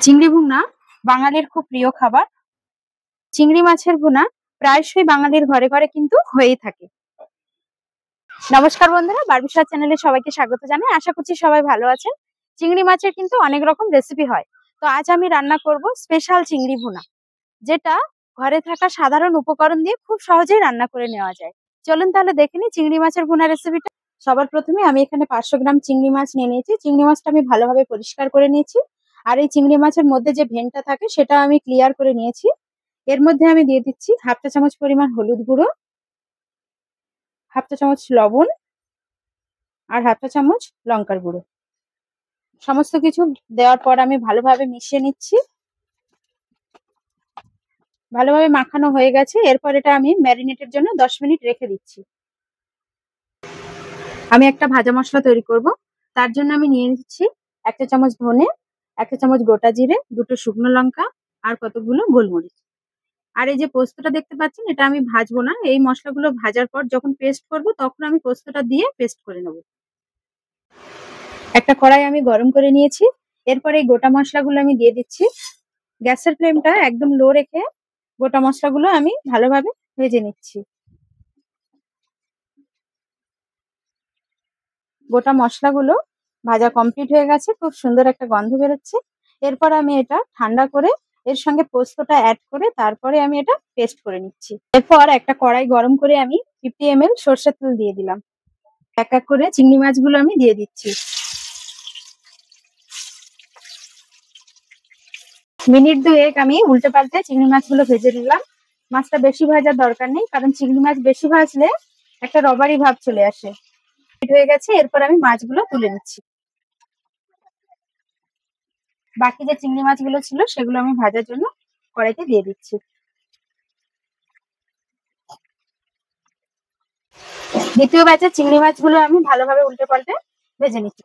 চিংড়ি ভুনা বাঙালির খুব প্রিয় খাবার। চিংড়ি মাছের ভুনা প্রায়শই বাঙালির ঘরে ঘরে কিন্তু হয়েই থাকে। নমস্কার বন্ধুরা, বারবিশাল চ্যানেলে সবাইকে স্বাগত জানাই। আশা করছি সবাই ভালো আছেন। চিংড়ি মাছের কিন্তু অনেক রকম রেসিপি হয়। তো আজ আমি রান্না করব স্পেশাল চিংড়ি ভুনা, যেটা ঘরে থাকা সাধারণ উপকরণ দিয়ে খুব সহজেই রান্না করে নেওয়া যায়। চলুন তাহলে দেখে নিই চিংড়ি মাছের ভুনা রেসিপিটা। সবার প্রথমে আমি এখানে 500 গ্রাম চিংড়ি মাছ নিয়ে নিয়েছি। চিংড়ি মাছটা আমি ভালোভাবে পরিষ্কার করে নিয়েছি। আর এই চিংড়ি মাছের মধ্যে যে ভেনটা থাকে সেটা আমি ক্লিয়ার করে নিয়েছি। এর মধ্যে আমি দিয়ে দিচ্ছি হাফ চা চামচ পরিমাণ হলুদ গুঁড়ো, হাফ চা চামচ লবণ আর হাফ চা চামচ লঙ্কার গুঁড়ো। সমস্ত কিছু দেওয়ার পর আমি ভালোভাবে মিশিয়ে নিচ্ছি। ভালোভাবে মাখানো হয়ে গেছে। এরপর এটা আমি ম্যারিনেটের জন্য 10 মিনিট রেখে দিচ্ছি। আমি একটা ভাজা মশলা তৈরি করব। তার জন্য আমি নিয়ে নিচ্ছি 1 চা চামচ ধনে, 1 চা চামচ গোটা জিরে, 2টো শুকনো লঙ্কা আর কতগুলো গোলমরিচ। আর এই যে পোস্তটা দেখতে পাচ্ছেন, এটা আমি ভাজবো না। এই মশলাগুলো ভাজার পর যখন পেস্ট করব তখন আমি পোস্তটা দিয়ে পেস্ট করে নেব। একটা কড়াই আমি গরম করে নিয়েছি। এরপর এই গোটা মশলাগুলো আমি দিয়ে দিচ্ছি। গ্যাসের ফ্লেমটা একদম লো রেখে গোটা মশলাগুলো আমি ভালোভাবে ভেজে নিচ্ছি। গোটা মশলাগুলো ভাজা কমপ্লিট হয়ে গেছে, খুব সুন্দর একটা গন্ধ বেরোচ্ছে। এরপর আমি এটা ঠান্ডা করে এর সঙ্গে পোস্তটা অ্যাড করে তারপরে আমি এটা পেস্ট করে নিচ্ছি। এরপর একটা কড়াই গরম করে আমি 50 ml সরষের তেল দিয়ে দিলাম। এক এক করে চিংড়ি মাছগুলো আমি দিয়ে দিচ্ছি। মিনিট 2 আমি উল্টে পাল্টে চিংড়ি মাছগুলো ভেজে নিলাম। মাছটা বেশি ভাজার দরকার নেই, কারণ চিংড়ি মাছ বেশি ভাজলে একটা রবারি ভাব চলে আসে। হয়ে গেছে। এরপর আমি মাছগুলো তুলে নিচ্ছি। বাকি যে চিংড়ি মাছগুলো ছিল সেগুলো আমি ভাজার জন্য কড়াইতে দিয়ে দিচ্ছি। দ্বিতীয় ব্যাচের চিংড়ি মাছগুলো আমি ভালোভাবে উল্টে পাল্টে ভেজে নিচ্ছি।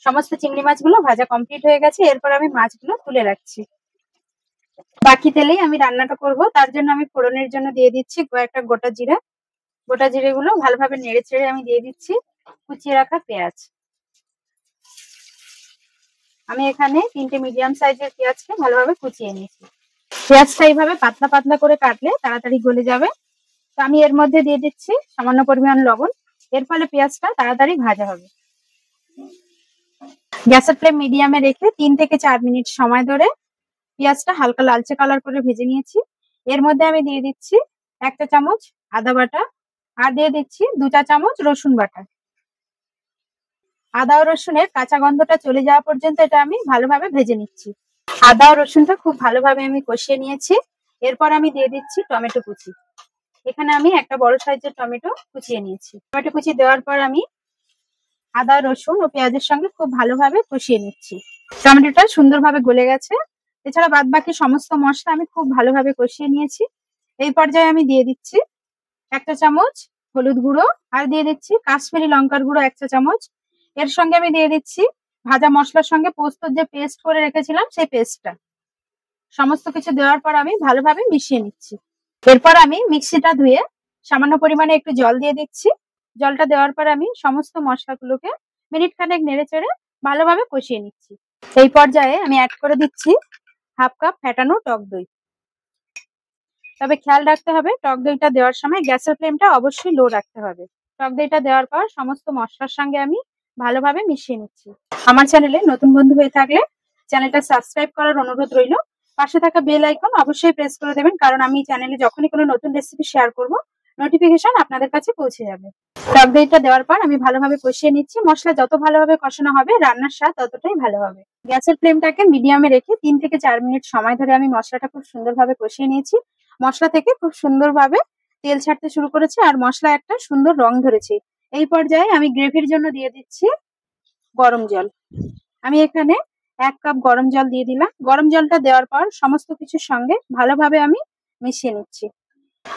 সমস্ত চিংড়ি মাছগুলো ভাজা কমপ্লিট হয়ে গেছে। এরপর আমি মাছগুলো তুলে রাখছি। বাকি তেলেই আমি রান্নাটা করব। তার জন্য আমি ফোড়নের জন্য দিয়ে দিচ্ছি কয়েকটা গোটা জিরা। গোটা জিরেগুলো ভালোভাবে নেড়ে চেড়ে আমি দিয়ে দিচ্ছি কুচিয়ে রাখা পেঁয়াজ। আমি এখানে 3টে মিডিয়াম সাইজের পেঁয়াজকে ভালোভাবে কুচিয়ে নিয়েছি। পেঁয়াজটা এইভাবে পাতলা পাতলা করে কাটলে তাড়াতাড়ি গলে যাবে। তো আমি এর মধ্যে দিয়ে দিচ্ছি সামান্য পরিমাণ লবণ। এর ফলে পেঁয়াজটা তাড়াতাড়ি ভাজা হবে। গ্যাসের ফ্লেম মিডিয়ামে রেখে 3 থেকে 4 মিনিট সময় ধরে পেঁয়াজটা হালকা লালচে কালার করে ভেজে নিয়েছি। এর মধ্যে আমি দিয়ে দিচ্ছি 1 চা চামচ আদা বাটা আর দিয়ে দিচ্ছি 2 চা চামচ রসুন বাটা। আদা ও রসুনের কাঁচা গন্ধটা চলে যাওয়া পর্যন্ত এটা আমি ভালোভাবে ভেজে নিচ্ছি। আদা ও রসুনটা খুব ভালোভাবে আমি কষিয়ে নিয়েছি। এরপর আমি দিয়ে দিচ্ছি টমেটো কুচি। এখানে আমি একটা বড় সাইজের টমেটো কুচিয়ে নিয়েছি। টমেটো কুচি দেওয়ার পর আমি আদা রসুন ও পেঁয়াজের সঙ্গে খুব ভালোভাবে কষিয়ে নিচ্ছি। টমেটোটা সুন্দরভাবে গলে গেছে। এছাড়া বাদ বাকি সমস্ত মশলা আমি খুব ভালোভাবে কষিয়ে নিয়েছি। এই পর্যায়ে আমি দিয়ে দিচ্ছি 1 চা চামচ হলুদ গুঁড়ো আর দিয়ে দিচ্ছি কাশ্মীরি লঙ্কার গুঁড়ো 1 চা চামচ। এর সঙ্গে আমি দিয়ে দিচ্ছি ভাজা মশলার সঙ্গে পোস্তর যে পেস্ট করে রেখেছিলাম সেই পেস্টটা। সমস্ত কিছু দেওয়ার পর আমি ভালোভাবে মিশিয়ে নিচ্ছি। এরপর আমি মিক্সিটা ধুয়ে সামান্য পরিমাণে একটু জল দিয়ে দিচ্ছি। জলটা দেওয়ার পর আমি সমস্ত মশলাগুলোকে মিনিট খানেক নেড়ে চেড়ে ভালোভাবে কষিয়ে নিচ্ছি। এই পর্যায়ে আমি অ্যাড করে দিচ্ছি হাফ কাপ ফ্যাটানো টক দই। তবে খেয়াল রাখতে হবে টক দইটা দেওয়ার সময় গ্যাসের ফ্লেমটা অবশ্যই লো রাখতে হবে। টক দইটা দেওয়ার পর সমস্ত মশলার সঙ্গে আমি ভালোভাবে মিশিয়ে নিচ্ছি। আমার চ্যানেলে নতুন বন্ধু হয়ে থাকলে চ্যানেলটা সাবস্ক্রাইব করার অনুরোধ রইল। পাশে থাকা বেল আইকন অবশ্যই প্রেস করে দেবেন, কারণ আমি চ্যানেলে যখনই কোনো নতুন রেসিপি শেয়ার করব নোটিফিকেশন আপনাদের কাছে পৌঁছে যাবে। টক দইটা দেওয়ার পর আমি ভালোভাবে কষিয়ে নিচ্ছি। মশলা যত ভালোভাবে কষানো হবে রান্নার স্বাদ ততটাই ভালো হবে। গ্যাসের ফ্লেমটাকে মিডিয়ামে রেখে 3 থেকে 4 মিনিট সময় ধরে আমি মশলাটা খুব সুন্দরভাবে কষিয়ে নিয়েছি। মশলা থেকে খুব সুন্দরভাবে তেল ছাড়তে শুরু করেছে আর মশলা একটা সুন্দর রং ধরেছে। এই পর্যায়ে আমি গ্রেভির জন্য দিয়ে দিচ্ছি গরম জল। আমি এখানে 1 কাপ গরম জল দিয়ে দিলাম। গরম জলটা দেওয়ার পর সমস্ত কিছুর সঙ্গে ভালোভাবে আমি মিশিয়ে নিচ্ছি।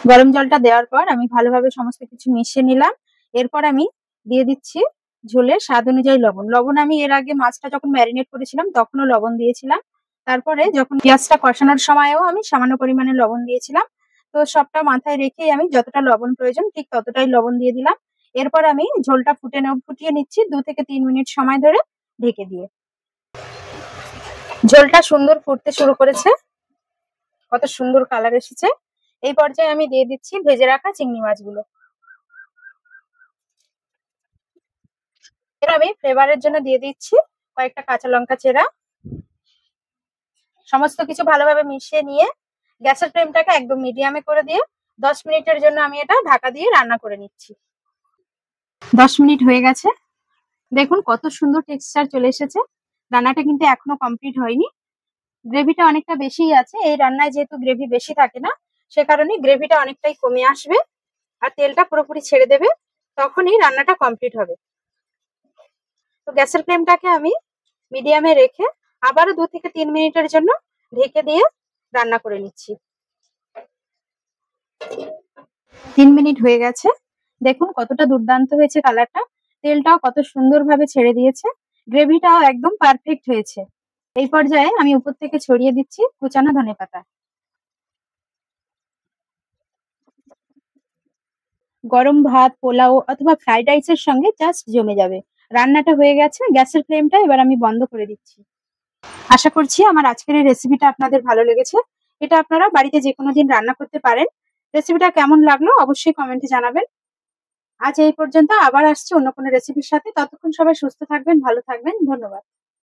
গরম জলটা দেওয়ার পর আমি ভালোভাবে সমস্ত কিছু মিশিয়ে নিলাম। এরপর আমি দিয়ে দিচ্ছি ঝোলের স্বাদ অনুযায়ী লবণ। লবণ আমি এর আগে মাছটা যখন ম্যারিনেট করেছিলাম তখনও লবণ দিয়েছিলাম। তারপরে যখন পেঁয়াজটা কষানোর সময়ও আমি সামান্য পরিমাণে লবণ দিয়েছিলাম। তো সবটা মাথায় রেখে আমি যতটা লবণ প্রয়োজন ঠিক ততটাই লবণ দিয়ে দিলাম। এরপর আমি ঝোলটা ফুটিয়ে নিচ্ছি 2 থেকে 3 মিনিট সময় ধরে ঢেকে দিয়ে। ঝোলটা সুন্দর ফুটতে শুরু করেছে, কত সুন্দর কালার এসেছে। এই পর্যায়ে আমি দিয়ে দিচ্ছি ভেজে রাখা চিংড়ি মাছগুলো। এর আমি ফ্লেভারের জন্য দিয়ে দিচ্ছি কয়েকটা কাঁচা লঙ্কা চেরা। সমস্ত কিছু ভালোভাবে মিশিয়ে নিয়ে গ্যাসের ফ্লেমটাকে একদম মিডিয়ামে করে দিয়ে 10 মিনিটের জন্য আমি এটা ঢাকা দিয়ে রান্না করে নিচ্ছি। 10 মিনিট হয়ে গেছে, দেখুন কত সুন্দর টেক্সচার চলে এসেছে। রান্নাটা কিন্তু এখনো কমপ্লিট হয়নি, গ্রেভিটা অনেকটা বেশিই আছে। এই রান্নায় যেহেতু গ্রেভি বেশি থাকে না, সে কারণে গ্রেভিটা অনেকটাই কমে আসবে আর তেলটা পুরোপুরি ছেড়ে দেবে, তখনই রান্নাটা কমপ্লিট হবে। তো গ্যাসের ফ্লেমটাকে আমি মিডিয়ামে রেখে আবারও 2 থেকে 3 মিনিটের জন্য ঢেকে দিয়ে রান্না করে নিচ্ছি। 3 মিনিট হয়ে গেছে, দেখুন কতটা দুর্দান্ত হয়েছে কালারটা, তেলটাও কত সুন্দরভাবে ছেড়ে দিয়েছে, গ্রেভিটাও একদম পারফেক্ট হয়েছে। এই পর্যায়ে আমি উপর থেকে ছড়িয়ে দিচ্ছি কুচানো ধনেপাতা। গরম ভাত, পোলাও অথবা ফ্রাইড রাইসের সঙ্গে জাস্ট জমে যাবে। রান্নাটা হয়ে গেছে, গ্যাসের ফ্লেমটা এবার আমি বন্ধ করে দিচ্ছি। আশা করছি আমার আজকের এই রেসিপিটা আপনাদের ভালো লেগেছে। এটা আপনারা বাড়িতে যে কোনো দিন রান্না করতে পারেন। রেসিপিটা কেমন লাগলো অবশ্যই কমেন্টে জানাবেন। আজ এই পর্যন্ত, আবার আসছি অন্য কোনো রেসিপির সাথে। ততক্ষণ সবাই সুস্থ থাকবেন, ভালো থাকবেন। ধন্যবাদ।